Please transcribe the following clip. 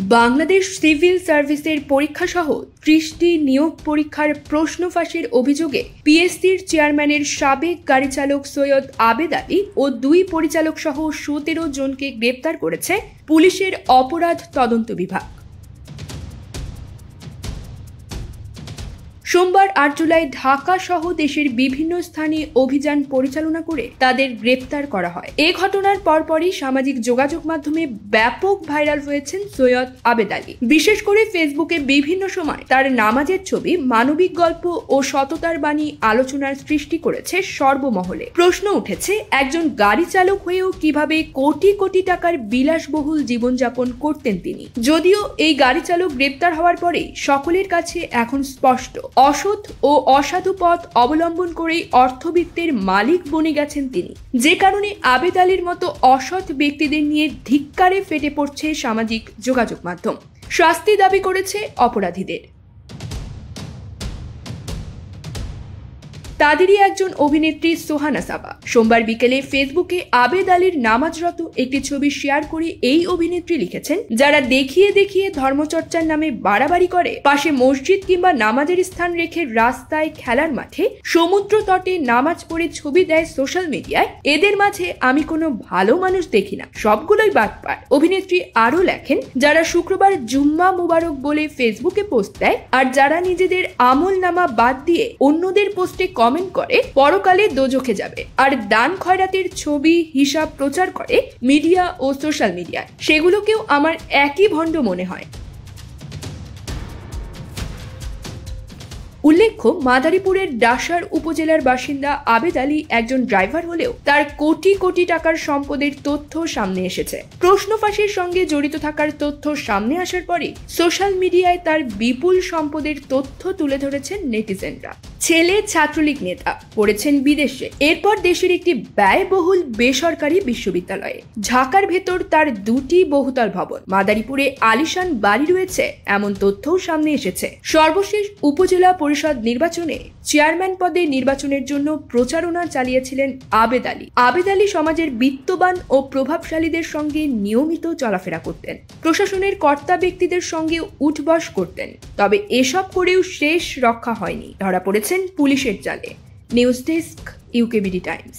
Bangladesh civil সার্ভিসের পরীক্ষাসহ ৩০টি নিয়োগ পরীক্ষার প্রশ্ন ফাঁসের অভিযোগে পিএসসির চেয়ারম্যানের সাবেক গাড়ি চালক সৈয়দ আবেদ আলী ও ২ পরিচালক সহ ১৭ জনকে গ্রেপ্তার করেছে পুলিশের অপরাধ তদন্ত বিভাগ। সোমবার ৮ জুলাই ঢাকা সহ দেশের বিভিন্ন স্থানে অভিযান পরিচালনা করে তাদের গ্রেপ্তার করা হয়। এ ঘটনার পরপরই সামাজিক যোগাযোগ মাধ্যমে ব্যাপক ভাইরাল হয়েছেন সৈয়দ আবেদ আলী। বিশেষ করে ফেসবুকে বিভিন্ন সময় তার নামাজের ছবি, মানবিক গল্প ও সততার বাণী আলোচনার সৃষ্টি করেছে সর্বমহলে। প্রশ্ন উঠেছে, একজন গাড়ি চালক হয়েও কিভাবে কোটি কোটি টাকার বিলাসবহুল জীবনযাপন করতেন তিনি। যদিও এই গাড়ি চালক গ্রেপ্তার হওয়ার পরে সকলের কাছে এখন স্পষ্ট, অসৎ ও অসাধু পথ অবলম্বন করেই অর্থবিত্তের মালিক বনে গেছেন তিনি। যে কারণে আবেদ আলীর মতো অসৎ ব্যক্তিদের নিয়ে ধিক্কারে ফেটে পড়ছে সামাজিক যোগাযোগ মাধ্যম। শাস্তি দাবি করেছে অপরাধীদের। তাদেরই একজন অভিনেত্রী সোহানা সাবা সোমবার বিকেলে ফেসবুকে আবেদ আলীর নামাজরত একটি ছবি শেয়ার করে এই অভিনেত্রী লিখেছেন, যারা দেখিয়ে দেখিয়ে ধর্মচর্চার নামে বাড়াবাড়ি করে, পাশে মসজিদ কিংবা নামাজের স্থান রেখে রাস্তায়, খেলার মাঠে, সমুদ্র তটে নামাজ পড়ে ছবি দেয় সোশ্যাল মিডিয়ায়, এদের মাঝে আমি কোনো ভালো মানুষ দেখি না, সবগুলোই বাটপার। অভিনেত্রী আরো লেখেন, যারা শুক্রবার জুম্মা মুবারক বলে ফেসবুকে পোস্ট দেয় আর যারা নিজেদের আমল নামা বাদ দিয়ে অন্যদের পোস্টে কমেন্ট করে, পরকালে দোজখে যাবে। আর দান খয়রাতের ছবি, হিসাব প্রচার করে মিডিয়া ও সোশ্যাল মিডিয়ায়, সেগুলোকেও আমার একই ভণ্ড মনে হয়। উল্লেখ্য, মাদারীপুরের ডাসার উপজেলার বাসিন্দা আবেদ আলী একজন ড্রাইভার হলেও তার কোটি কোটি টাকার সম্পদের তথ্য সামনে এসেছে। প্রশ্ন ফাঁসের সঙ্গে জড়িত থাকার তথ্য সামনে আসার পরে সোশ্যাল মিডিয়ায় তার বিপুল সম্পদের তথ্য তুলে ধরেছেন নেটিজেনরা। ছেলে ছাত্রলীগ নেতা, পড়েছেন বিদেশে, এরপর দেশের একটি ব্যয়বহুল বেসরকারি বিশ্ববিদ্যালয়ে। ঢাকার ভেতর তার 2টি বহুতল ভবন, মাদারীপুরে আলিশান বাড়ি রয়েছে, এমন তথ্যও সামনে এসেছে। সর্বশেষ উপজেলা পরিষদ নির্বাচনে চেয়ারম্যান পদে নির্বাচনের জন্য প্রচারণা চালিয়েছিলেন আবেদ আলী। আবেদ আলী সমাজের বিত্তবান ও প্রভাবশালীদের সঙ্গে নিয়মিত চলাফেরা করতেন, প্রশাসনের কর্তা ব্যক্তিদের সঙ্গে উঠবস করতেন। তবে এসব করেও শেষ রক্ষা হয়নি, ধরা পড়েছেন পুলিশের জালে। News desk, UKBD Times.